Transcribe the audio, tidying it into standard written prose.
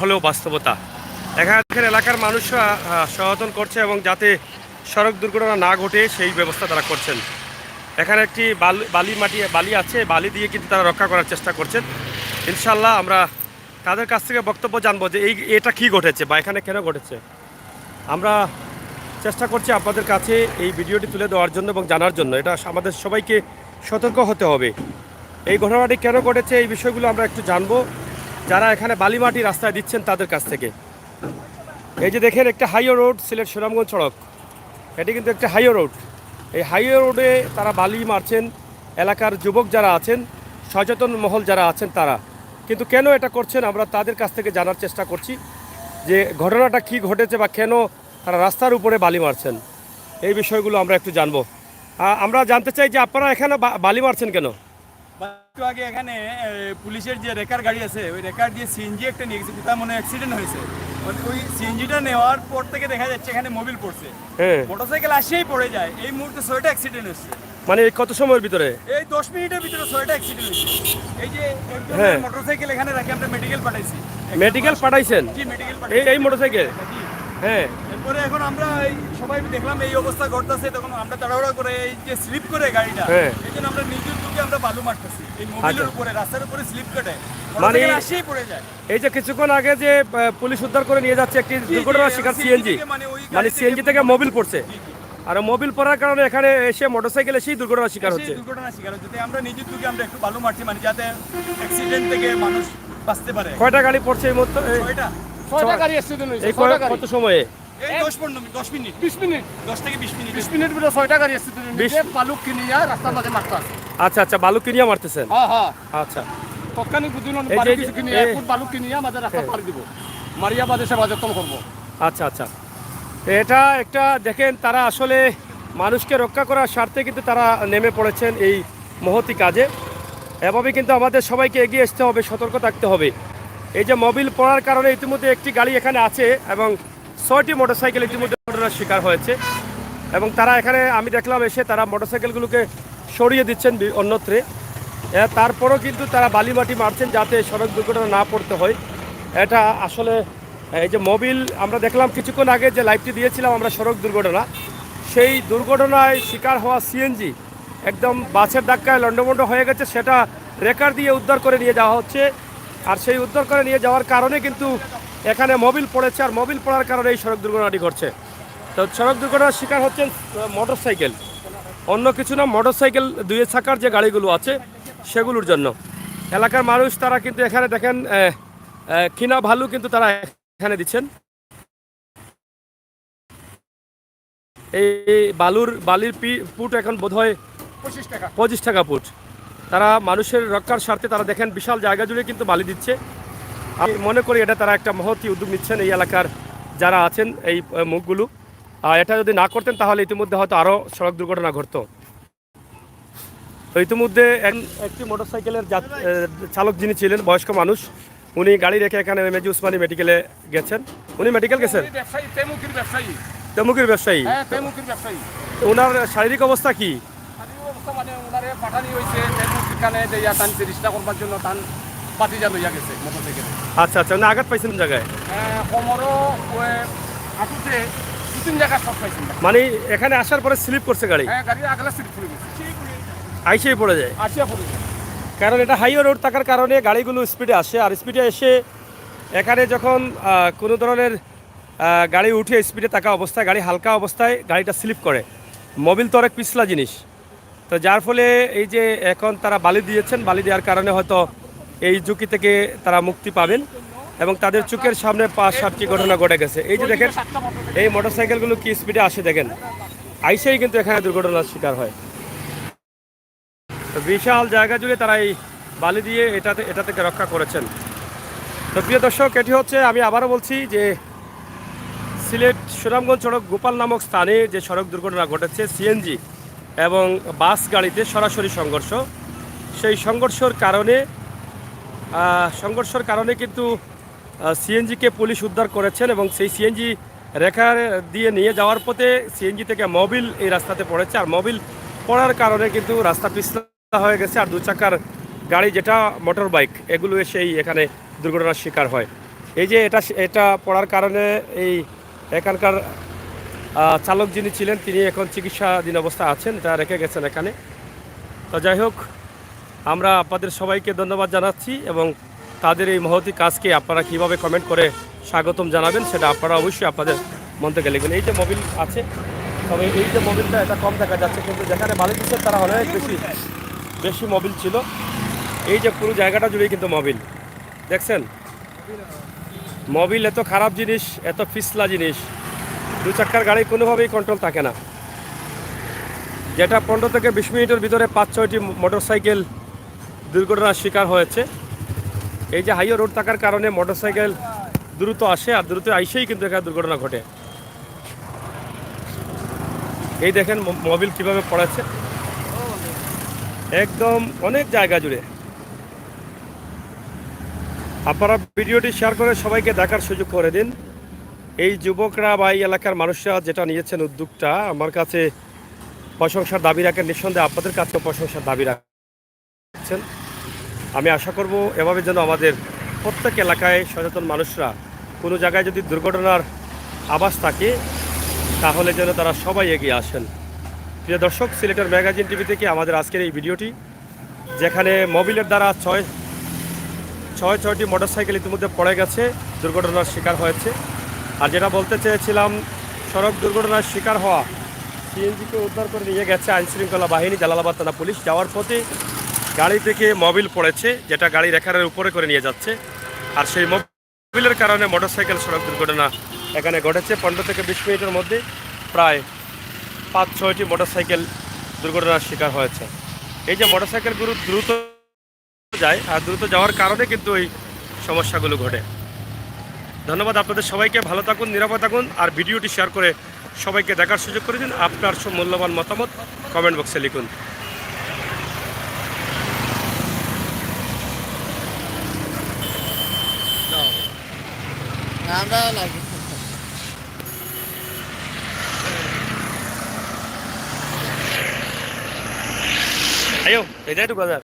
হলেও বাস্তবতা। এখানকার এলাকার মানুষরা সচেতন করছে এবং যাতে সড়ক দুর্ঘটনা না ঘটে সেই ব্যবস্থা তারা করছেন। এখানে একটি বালি আছে, বালি দিয়ে কিন্তু তারা রক্ষা করার চেষ্টা করছেন। ইনশাল্লাহ আমরা তাদের কাছ থেকে বক্তব্য জানবো যে এটা কি ঘটেছে বা এখানে কেন ঘটেছে। আমরা চেষ্টা করছি আপনাদের কাছে এই ভিডিওটি তুলে দেওয়ার জন্য এবং জানার জন্য। এটা আমাদের সবাইকে সতর্ক হতে হবে। এই ঘটনাটি কেন ঘটেছে এই বিষয়গুলো আমরা একটু জানবো যারা এখানে বালি মাটি রাস্তায় দিচ্ছেন তাদের কাছ থেকে। এই যে দেখেন একটা হাইওয়ে রোড, সিলেট সুনামগঞ্জ সড়ক, এটি কিন্তু একটা হাইওয়ে রোড। এই হাইওয়ে রোডে তারা বালি মারছেন, এলাকার যুবক যারা আছেন, সচেতন মহল যারা আছেন তারা। কিন্তু কেন এটা করছেন আমরা তাদের কাছ থেকে জানার চেষ্টা করছি যে ঘটনাটা কি ঘটেছে বা কেন তারা রাস্তার উপরে বালি মারছেন এই বিষয়গুলো আমরা একটু জানবো। আমরা জানতে চাই যে আপনারা এখানে বালি মারছেন কেন? একটু আগে এখানে পুলিশের যে রেকার গাড়ি আছে ওই রেকার দিয়ে সিএনজি একটা নিয়ে গেছে, কোথাও মনে অ্যাক্সিডেন্ট হয়েছে। ওই সিএনজিটা নেওয়ার পর থেকে দেখা যাচ্ছে এখানে মোবিল পড়ছে, মোটরসাইকেল আসেই পড়ে যায়। এই মুহূর্তে 6টা অ্যাক্সিডেন্ট হচ্ছে। মানে কত সময়ের ভিতরে? এই 10 মিনিটের ভিতরে 6টা অ্যাক্সিডেন্ট হচ্ছে। এই যে মোটরসাইকেল এখানে রাখি আমরা মেডিকেল পাঠাইছি। মেডিকেল পাঠাইছেন? জি, মেডিকেল পাঠাইছি। এই মোটরসাইকেল? হ্যাঁ। এরপরে এখন আমরা সবাই দেখলাম এই অবস্থা ঘটতেছে, তখন আমরা তাড়াহুড়া করে এই যে স্লিপ করে গাড়িটা, এই জন্য আমরা নিজের দুঃখে আমরা বালু মারতেছি এই মোবিলের উপরে, রাস্তার উপরে স্লিপ করে মানে আসেই পড়ে যায়। এই যে কিছুক্ষণ আগে যে পুলিশ উদ্ধার করে নিয়ে যাচ্ছে একটি দুর্ঘটনার শিকার সিএনজি, মানে সিএনজি থেকে মোবিল পড়ছে, আর মোবিল পড়ার কারণে এখানে এসে মোটরসাইকেল এসেই দুর্ঘটনার শিকার হচ্ছে। আমরা নিজের দুঃখে আমরা একটু বালু মারছি, মানে যাতে অ্যাক্সিডেন্ট থেকে মানুষ বাঁচতে পারে। কয়টা গাড়ি পড়ছে এই মুহূর্তে? 6টা গাড়ি অ্যাক্সিডেন্ট হয়েছে। কত সময়ে? এই 10 মিনিট 20 মিনিট 10 থেকে 20 মিনিট 20 মিনিট ভিতরে 6টা গাড়ি অ্যাক্সিডেন্ট হয়েছে। বালু কিনিয়া রাস্তার মাঝে মারতে আছে। আচ্ছা, বালু কিনিয়া মারতেছেন? হ্যাঁ। আচ্ছা, তৎক্ষণিক বুঝুন বালু কিছু কিনিয়া, এক ফুট বালু কিনিয়া মাঝে রাস্তা পার দিব, মারিয়া বাদে সে বাজেতন করবো। আচ্ছা। এটা একটা দেখেন, তারা আসলে মানুষকে রক্ষা করার স্বার্থে কিন্তু তারা নেমে পড়েছেন এই মহতি কাজে। এভাবে কিন্তু আমাদের সবাইকে এগিয়ে আসতে হবে, সতর্ক থাকতে হবে। এই যে মোবিল পড়ার কারণে ইতিমধ্যে একটি গাড়ি এখানে আছে এবং 6টি মোটরসাইকেল ইতিমধ্যে ঘটনার শিকার হয়েছে এবং তারা এখানে আমি দেখলাম এসে তারা মোটরসাইকেলগুলোকে সরিয়ে দিচ্ছেন অন্যত্রে। তারপরও কিন্তু তারা বালি মাটি মারছেন যাতে সড়ক দুর্ঘটনা না পড়তে হয়। এটা আসলে এই যে মোবিল আমরা দেখলাম কিছুক্ষণ আগে যে লাইভটি দিয়েছিলাম আমরা সড়ক দুর্ঘটনা, সেই দুর্ঘটনায় শিকার হওয়া সিএনজি একদম বাসের ধাক্কায় লন্ডভন্ড হয়ে গেছে, সেটা রেকার দিয়ে উদ্ধার করে নিয়ে যাওয়া হচ্ছে। আর সেই উদ্ধার করে নিয়ে যাওয়ার কারণে কিন্তু এখানে মোবিল পড়েছে, আর মোবিল পড়ার কারণে এই সড়ক দুর্ঘটনাটি ঘটছে। তো সড়ক দুর্ঘটনার শিকার হচ্ছেন মোটরসাইকেল, অন্য কিছু না, মোটরসাইকেল 2 চাকার যে গাড়িগুলো আছে সেগুলোর জন্য। এলাকার মানুষ তারা কিন্তু এখানে দেখেন কিনা ভালু কিন্তু তারা এখানে দিচ্ছেন। এই বালির ফুট এখন বোধহয় 25 টাকা ফুট। তারা মানুষের রক্ষার স্বার্থে তারা দেখেন বিশাল জায়গা জুড়ে কিন্তু বালি দিচ্ছে। আমি মনে করি এটা তারা একটা মহৎ উদ্যোগ নিচ্ছেন এই এলাকার যারা আছেন এই মুখগুলো। এটা যদি না করতেন তাহলে ইতিমধ্যে হয়তো আরও সড়ক দুর্ঘটনা ঘটতো। তো ইতিমধ্যে একটি মোটরসাইকেলের চালক যিনি ছিলেন বয়স্ক মানুষ, উনি গাড়ি রেখে এখানে মেজি উসমানী মেডিকেলে গেছেন। উনি মেডিকেল গেছেন? তেমুকির ব্যবসায়ী। ওনার শারীরিক অবস্থা কি? মানে ওনারে পাঠানি হয়েছে চিকিৎসা করবার জন্য, তান পাতিজা লইয়া গেছে মোটরসাইকেলে। আচ্ছা, উনি আঘাত পাইছেন জায়গায়? কোমরও হাঁটুতে 2-3 জায়গায় শক পাইছেন। মানে এখানে আসার পরে স্লিপ করছে গাড়ি? হ্যাঁ, গাড়ির আগলা স্লিপ করে গেছে, আইসেই পড়ে যায়। আসিয়া পড়ে যায়। কারণ এটা হাইওয়ে রোড থাকার কারণে গাড়িগুলো স্পিডে আসে, আর স্পিডে এসে এখানে যখন কোনো ধরনের গাড়ি উঠে স্পিডে থাকা অবস্থায়, গাড়ি হালকা অবস্থায় গাড়িটা স্লিপ করে। মোবিল তো অনেক পিছলা জিনিস, তো যার ফলে এই যে এখন তারা বালি দিয়েছেন, বালি দেওয়ার কারণে হয়তো এই ঝুঁকি থেকে তারা মুক্তি পাবেন এবং তাদের চোখের সামনে 5-7টি ঘটনা ঘটে গেছে। এই যে দেখেন এই মোটরসাইকেলগুলো কি স্পিডে আসে দেখেন, আইসেই কিন্তু এখানে দুর্ঘটনার শিকার হয়। তো বিশাল জায়গা জুড়ে তারা এই বালি দিয়ে এটা থেকে রক্ষা করেছেন। তো প্রিয় দর্শক, এটি হচ্ছে, আমি আবারও বলছি যে সিলেট সুনামগঞ্জ সড়ক গোপাল নামক স্থানে যে সড়ক দুর্ঘটনা ঘটেছে সিএনজি এবং বাস গাড়িতে সরাসরি সংঘর্ষ, সেই সংঘর্ষের কারণে কিন্তু সিএনজিকে পুলিশ উদ্ধার করেছেন এবং সেই সিএনজি রেখা দিয়ে নিয়ে যাওয়ার পথে সিএনজি থেকে মোবিল এই রাস্তাতে পড়েছে, আর মোবিল পড়ার কারণে কিন্তু রাস্তা পিছলা হয়ে গেছে, আর 2 চাকার গাড়ি যেটা মোটর বাইক এগুলো এসেই এখানে দুর্ঘটনার শিকার হয়। এই যে এটা পড়ার কারণে এই এখানকার চালক যিনি ছিলেন তিনি এখন চিকিৎসাধীন অবস্থায় আছেন, এটা রেখে গেছেন এখানে। তো যাই হোক, আমরা আপনাদের সবাইকে ধন্যবাদ জানাচ্ছি এবং তাদের এই মহতি কাজকে আপনারা কীভাবে কমেন্ট করে স্বাগতম জানাবেন সেটা আপনারা অবশ্যই আপনাদের মন থেকে লিখবেন। এই যে মোবিল আছে, তবে এই যে মোবিলটা এটা কম দেখা যাচ্ছে, কিন্তু যেখানে বালি দিচ্ছে তারা অনেক বেশি মোবিল ছিল। এই যে পুরো জায়গাটা জুড়েই কিন্তু মোবিল, দেখছেন? মোবিল এত খারাপ জিনিস, এত পিছলা জিনিস, 2 চাক্কার গাড়ি কোনোভাবেই কন্ট্রোল থাকে না। যেটা 15 থেকে 20 মিনিটের ভিতরে 5-6টি মোটরসাইকেল দুর্ঘটনার শিকার হয়েছে। এই যে হাইওয়ে রোড থাকার কারণে মোটরসাইকেল দ্রুত আসে, আর দ্রুত আইসেই কিন্তু এখানে দুর্ঘটনা ঘটে। এই দেখেন মোবিল কিভাবে পড়েছে, একদম অনেক জায়গা জুড়ে। আপনারা ভিডিওটি শেয়ার করে সবাইকে দেখার সুযোগ করে দিন। এই যুবকরা বা এই এলাকার মানুষরা যেটা নিয়েছেন উদ্যোগটা, আমার কাছে প্রশংসার দাবি রাখেন, নিঃসন্দেহে আপনাদের কাছেও প্রশংসার দাবি রাখছেন। আমি আশা করব এভাবে যেন আমাদের প্রত্যেক এলাকায় সচেতন মানুষরা, কোনো জায়গায় যদি দুর্ঘটনার আভাস থাকে তাহলে যেন তারা সবাই এগিয়ে আসেন। প্রিয় দর্শক, সিলেটের ম্যাগাজিন টিভি থেকে আমাদের আজকের এই ভিডিওটি, যেখানে মোবিলের দ্বারা ছয়টি মোটরসাইকেল ইতিমধ্যে পড়ে গেছে, দুর্ঘটনার শিকার হয়েছে। আর যেটা বলতে চেয়েছিলাম, সড়ক দুর্ঘটনার শিকার হওয়া সিএনজিকে উদ্ধার করে নিয়ে গেছে আইনশৃঙ্খলা বাহিনী, জালালাবাদ থানা পুলিশ। যাওয়ার পথে গাড়ি থেকে মোবিল পড়েছে, যেটা গাড়ি রেখারের উপরে করে নিয়ে যাচ্ছে। আর সেই মোবিলের কারণে মোটরসাইকেল সড়ক দুর্ঘটনা এখানে ঘটেছে। 15 থেকে 20 মিনিটের মধ্যে প্রায় 5-6টি মোটরসাইকেল দুর্ঘটনার শিকার হয়েছে। এই যে মোটরসাইকেলগুলো দ্রুত যায়, আর দ্রুত যাওয়ার কারণে কিন্তু এই সমস্যাগুলো ঘটে। ধন্যবাদ আপনাদের সবাইকে, ভালো থাকুন, নিরাপদ থাকুন, আর ভিডিওটি শেয়ার করে সবাইকে দেখার সুযোগ করে দিন। আপনার সব মূল্যবান মতামত কমেন্ট বক্সে লিখুন। আয়ো, এটাই তো বাজার।